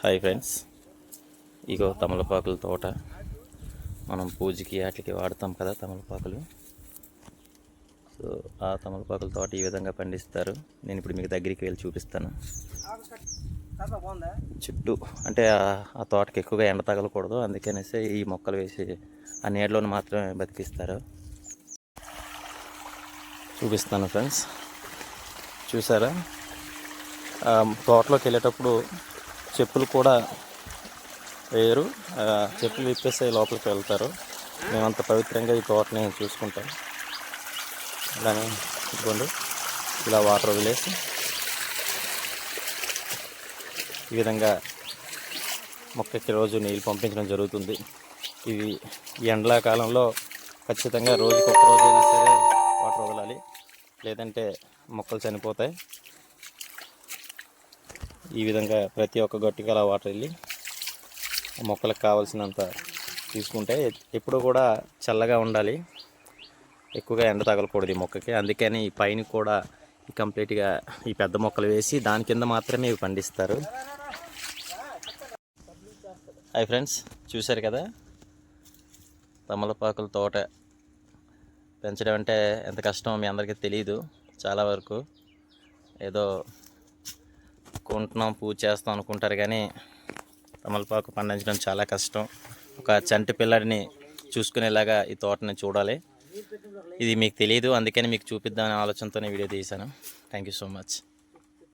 Hi friends, ఇగో తమలపాకుల తోట. మనం పూజకి వాటికి వాడతాం కదా తమలపాకులు. సో ఆ తమలపాకుల తోట ఈ విధంగా పండిస్తారు. నేను ఇప్పుడు మీకు దగ్గరికి వెళ్ళి చూపిస్తాను. చుట్టూ అంటే ఆ తోటకి ఎక్కువగా ఎండ తగలకూడదు, అందుకనేసి ఈ మొక్కలు వేసి ఆ నీడలోని మాత్రమే బతికిస్తారు. చూపిస్తాను ఫ్రెండ్స్, చూసారా? తోటలోకి వెళ్ళేటప్పుడు చెప్పులు కూడా వేయరు, చెప్పులు విప్పేసి లోపలికి వెళ్తారు. మేమంత పవిత్రంగా ఈ తోటని చూసుకుంటాం. అలానే ఇదిగోండి, ఇలా వాటర్ వదిలేసి ఈ విధంగా మొక్కకి రోజు నీళ్ళు పంపించడం జరుగుతుంది. ఇవి ఈ ఎండాకాలంలో ఖచ్చితంగా రోజుకి ఒక్క రోజైనా సరే వాటర్ వదలాలి, లేదంటే మొక్కలు చనిపోతాయి. ఈ విధంగా ప్రతి ఒక్క గట్టుకి అలా వాటర్ వెళ్ళి మొక్కలకు కావాల్సినంత తీసుకుంటే ఎప్పుడు కూడా చల్లగా ఉండాలి, ఎక్కువగా ఎండ తగలకూడదు ఈ మొక్కకి. అందుకని ఈ పైన కూడా కంప్లీట్గా ఈ పెద్ద మొక్కలు వేసి దాని కింద మాత్రమే ఇవి పండిస్తారు. హాయ్ ఫ్రెండ్స్, చూశారు కదా, తమలపాకుల తోట పెంచడం అంటే ఎంత కష్టమో మీ అందరికీ తెలియదు. చాలా వరకు ఏదో కొంటున్నాం, పూజ చేస్తాం అనుకుంటారు, కానీ తమలపాకు పండించడం చాలా కష్టం. ఒక చంటి పిల్లడిని చూసుకునేలాగా ఈ తోటని చూడాలి. ఇది మీకు తెలియదు, అందుకని మీకు చూపిద్దామనే ఆలోచనతోనే వీడియో తీశాను. Thank you so much.